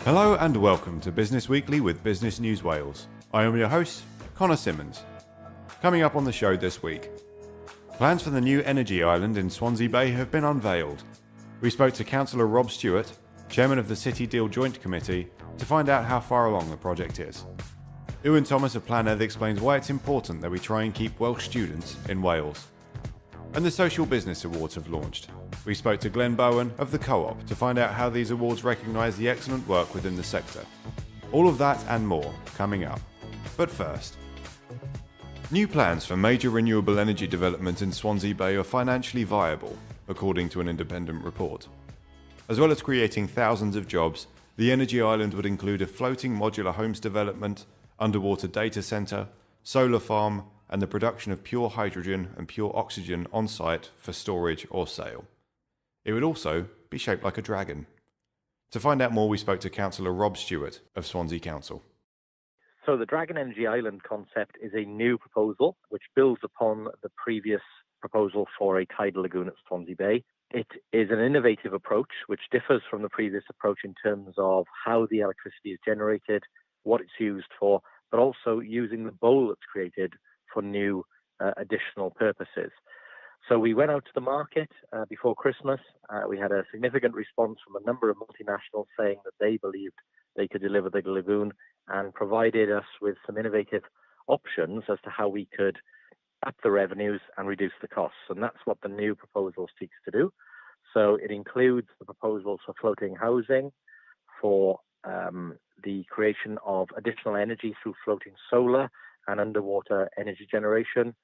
Hello and welcome to Business Weekly with Business News Wales. I am your host, Connor Simmons. Coming up on the show this week, plans for the new energy island in Swansea Bay have been unveiled. We spoke to Councillor Rob Stewart, Chairman of the City Deal Joint Committee, to find out how far along the project is. Iwan Thomas of Planed explains why it's important that we try and keep Welsh students in Wales. And the Social Business Awards have launched. We spoke to Glenn Bowen of the Co-op to find out how these awards recognise the excellent work within the sector. All of that and more coming up. But first, new plans for major renewable energy development in Swansea Bay are financially viable, according to an independent report. As well as creating thousands of jobs, the energy island would include a floating modular homes development, underwater data centre, solar farm, and the production of pure hydrogen and pure oxygen on site for storage or sale. It would also be shaped like a dragon. To find out more, we spoke to Councillor Rob Stewart of Swansea Council. So the Dragon Energy Island concept is a new proposal which builds upon the previous proposal for a tidal lagoon at Swansea Bay. It is an innovative approach which differs from the previous approach in terms of how the electricity is generated, what it's used for, but also using the bowl that's created for new additional purposes. So we went out to the market before Christmas. We had a significant response from a number of multinationals saying that they believed they could deliver the lagoon and provided us with some innovative options as to how we could up the revenues and reduce the costs. And that's what the new proposal seeks to do. So it includes the proposals for floating housing, for the creation of additional energy through floating solar and underwater energy generation.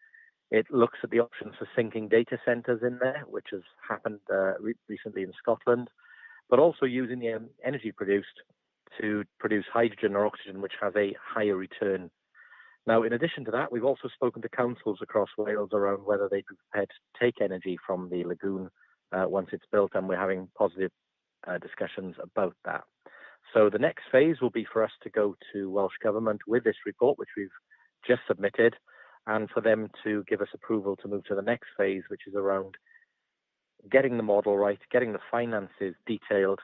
It looks at the options for sinking data centres in there, which has happened recently in Scotland, but also using the energy produced to produce hydrogen or oxygen, which has a higher return. Now, in addition to that, we've also spoken to councils across Wales around whether they'd be prepared to take energy from the lagoon once it's built, and we're having positive discussions about that. So the next phase will be for us to go to Welsh Government with this report, which we've just submitted, and for them to give us approval to move to the next phase, which is around getting the model right, getting the finances detailed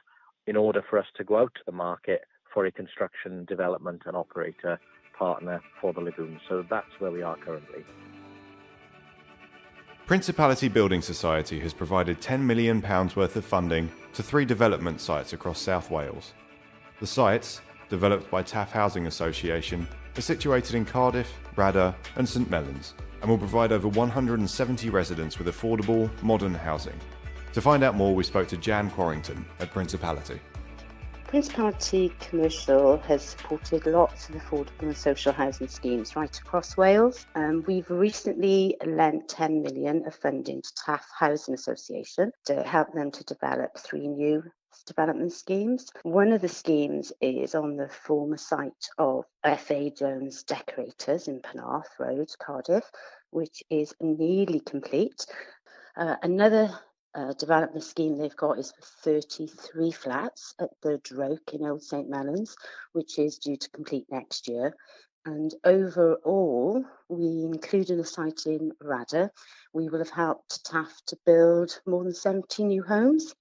in order for us to go out to the market for a construction, development and operator partner for the lagoon. So that's where we are currently. Principality Building Society has provided £10 million worth of funding to 3 development sites across South Wales. The sites, developed by Taff Housing Association, are situated in Cardiff, Bradder and St Mellons and will provide over 170 residents with affordable, modern housing. To find out more, we spoke to Jan Quarrington at Principality. Principality Commercial has supported lots of affordable and social housing schemes right across Wales. We've recently lent 10 million of funding to Taff Housing Association to help them to develop 3 new development schemes. One of the schemes is on the former site of F.A. Jones Decorators in Penarth Road, Cardiff, which is nearly complete. Another development scheme they've got is for 33 flats at the Droke in Old St Mellons, which is due to complete next year. And overall, we including a site in Bradder, we will have helped Taff to build more than 70 new homes.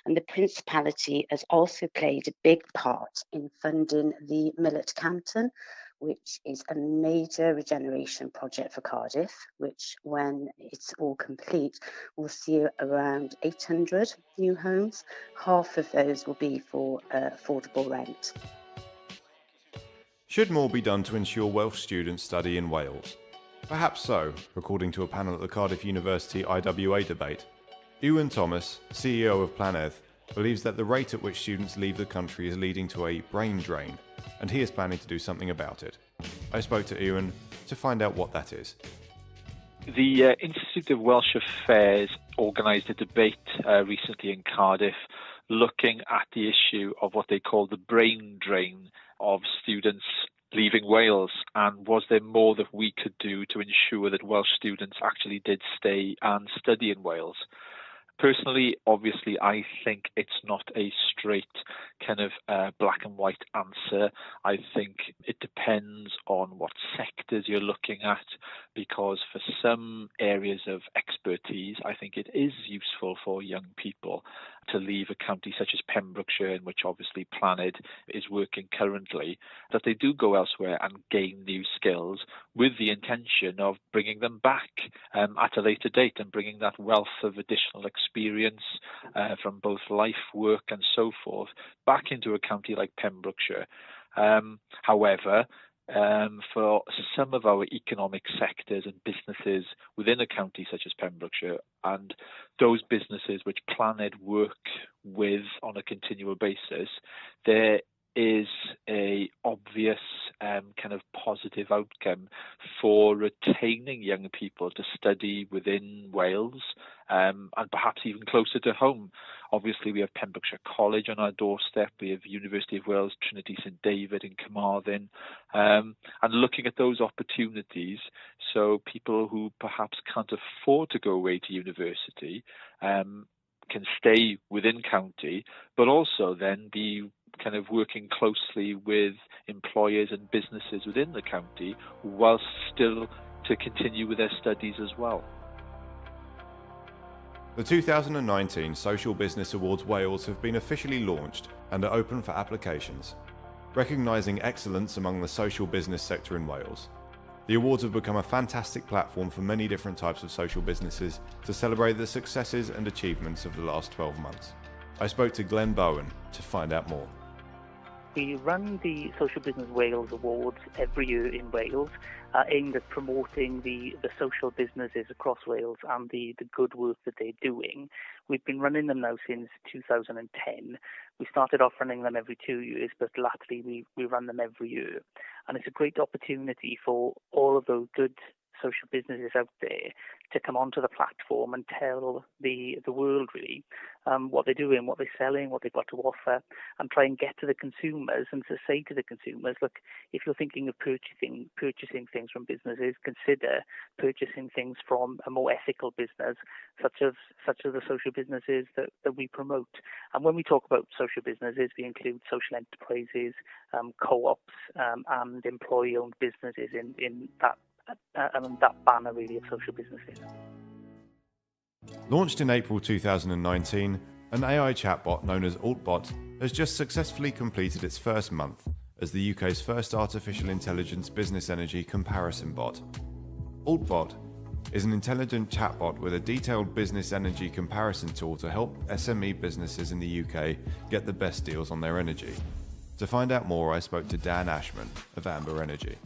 And the Principality has also played a big part in funding the Millet Canton, which is a major regeneration project for Cardiff, which, when it's all complete, will see around 800 new homes. Half of those will be for affordable rent. Should more be done to ensure Welsh students study in Wales? Perhaps so, according to a panel at the Cardiff University IWA debate. Iwan Thomas, CEO of Planed, believes that the rate at which students leave the country is leading to a brain drain, and he is planning to do something about it. I spoke to Iwan to find out what that is. The Institute of Welsh Affairs organised a debate recently in Cardiff looking at the issue of what they call the brain drain of students leaving Wales, and was there more that we could do to ensure that Welsh students actually did stay and study in Wales. Personally, obviously, I think it's not a straight kind of black and white answer. I think it depends on what sectors you're looking at, because for some areas of expertise, I think it is useful for young people to leave a county such as Pembrokeshire, in which obviously Planed is working currently, that they do go elsewhere and gain new skills with the intention of bringing them back at a later date and bringing that wealth of additional experience from both life, work and so forth back into a county like Pembrokeshire. However, for some of our economic sectors and businesses within a county such as Pembrokeshire, and those businesses which Planed work with on a continual basis, there is a obvious kind of positive outcome for retaining young people to study within Wales and perhaps even closer to home. Obviously, we have Pembrokeshire College on our doorstep. We have University of Wales, Trinity St David in Carmarthen, and looking at those opportunities so people who perhaps can't afford to go away to university can stay within county, but also then be kind of working closely with employers and businesses within the county whilst still to continue with their studies as well. The 2019 Social Business Awards Wales have been officially launched and are open for applications, recognising excellence among the social business sector in Wales. The awards have become a fantastic platform for many different types of social businesses to celebrate the successes and achievements of the last 12 months. I spoke to Glenn Bowen to find out more. We run the Social Business Wales Awards every year in Wales, aimed at promoting the social businesses across Wales and the good work that they're doing. We've been running them now since 2010. We started off running them every 2 years, but latterly we run them every year. And it's a great opportunity for all of those good social businesses out there to come onto the platform and tell the world really what they're doing, what they're selling, what they've got to offer, and try and get to the consumers and to say to the consumers, look, if you're thinking of purchasing things from businesses, consider purchasing things from a more ethical business, such as the social businesses that we promote. And when we talk about social businesses, we include social enterprises, co-ops, and employee-owned businesses in that banner really of social businesses. Launched in April 2019, an AI chatbot known as AltBot has just successfully completed its first month as the UK's first artificial intelligence business energy comparison bot. AltBot is an intelligent chatbot with a detailed business energy comparison tool to help SME businesses in the UK get the best deals on their energy. To find out more, I spoke to Dan Ashman of Amber Energy.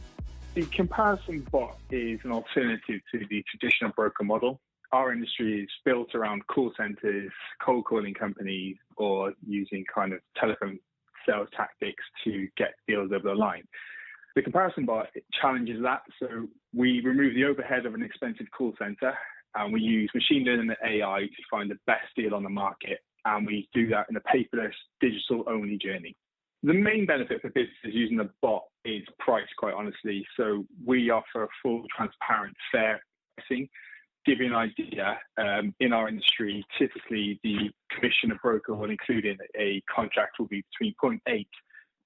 The comparison bot is an alternative to the traditional broker model. Our industry is built around call centres, cold calling companies, or using kind of telephone sales tactics to get deals over the line. The comparison bot challenges that, so we remove the overhead of an expensive call centre, and we use machine learning and AI to find the best deal on the market, and we do that in a paperless, digital-only journey. The main benefit for businesses using the bot is price, quite honestly. So we offer full, transparent, fair pricing. Give you an idea, in our industry, typically the commission a broker will include in a contract will be between 0.8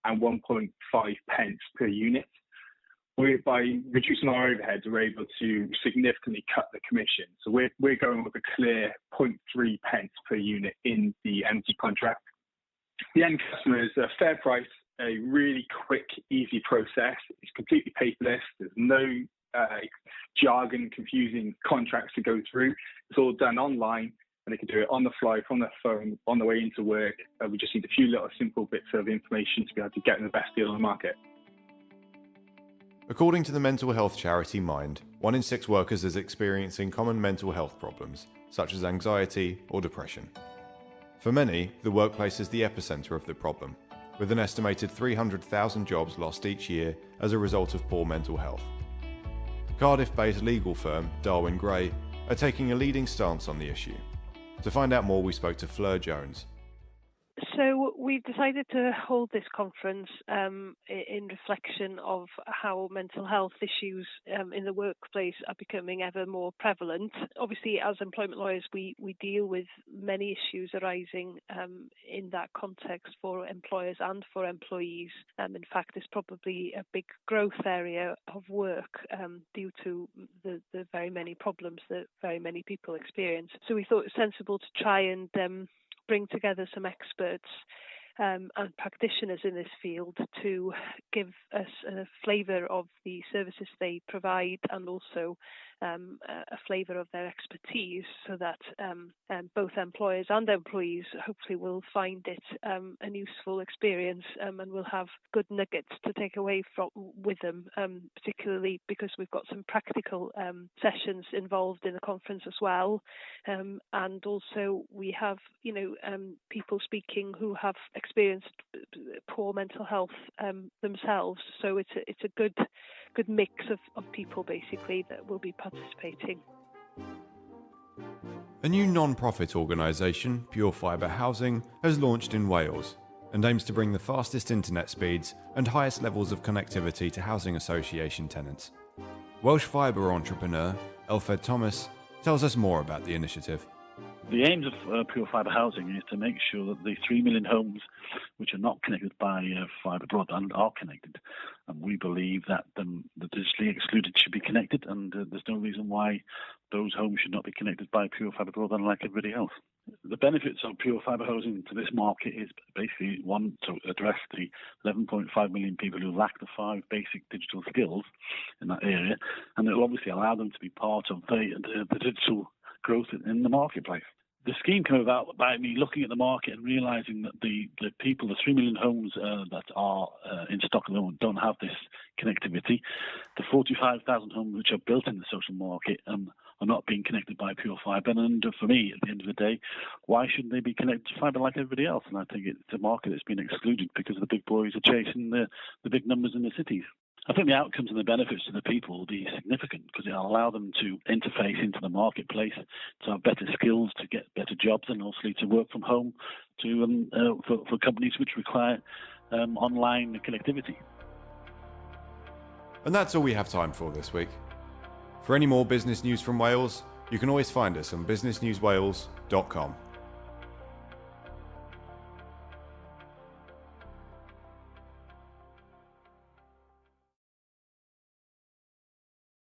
and 1.5 pence per unit. By reducing our overheads, we're able to significantly cut the commission. So we're going with a clear 0.3 pence per unit in the energy contract. The end customer is a fair price, a really quick, easy process. It's completely paperless. There's no jargon, confusing contracts to go through. It's all done online, and they can do it on the fly, from their phone, on the way into work. We just need a few little simple bits of information to be able to get the best deal on the market. According to the mental health charity Mind, 1 in 6 workers is experiencing common mental health problems, such as anxiety or depression. For many, the workplace is the epicenter of the problem, with an estimated 300,000 jobs lost each year as a result of poor mental health. Cardiff-based legal firm Darwin Gray are taking a leading stance on the issue. To find out more, we spoke to Fflur Jones. So So we've decided to hold this conference in reflection of how mental health issues in the workplace are becoming ever more prevalent. Obviously, as employment lawyers, we deal with many issues arising in that context for employers and for employees. In fact, it's probably a big growth area of work due to the very many problems that very many people experience. So we thought it was sensible to try and bring together some experts and practitioners in this field to give us a flavour of the services they provide and also a flavour of their expertise, so that both employers and employees hopefully will find it an useful experience and will have good nuggets to take away with them, particularly because we've got some practical sessions involved in the conference as well, and also we have people speaking who have experienced poor mental health themselves. So it's a good mix of people basically that will be participating. A new non-profit organisation, Pure Fibre Housing, has launched in Wales and aims to bring the fastest internet speeds and highest levels of connectivity to housing association tenants. Welsh fibre entrepreneur Iwan Thomas tells us more about the initiative. The aims of Pure Fibre Housing is to make sure that the 3 million homes which are not connected by fibre broadband are connected. And we believe that the digitally excluded should be connected, and there's no reason why those homes should not be connected by Pure Fibre broadband like everybody else. The benefits of Pure Fibre Housing to this market is basically, one, to address the 11.5 million people who lack the 5 basic digital skills in that area, and it will obviously allow them to be part of the digital growth in the marketplace. The scheme came about by me looking at the market and realising that the 3 million homes that are in stock at the moment don't have this connectivity. The 45,000 homes which are built in the social market are not being connected by Pure Fibre. And for me, at the end of the day, why shouldn't they be connected to fibre like everybody else? And I think it's a market that's been excluded because the big boys are chasing the big numbers in the cities. I think the outcomes and the benefits to the people will be significant because it'll allow them to interface into the marketplace, to have better skills, to get better jobs, and also to work from home for companies which require online connectivity. And that's all we have time for this week. For any more business news from Wales, you can always find us on businessnewswales.com.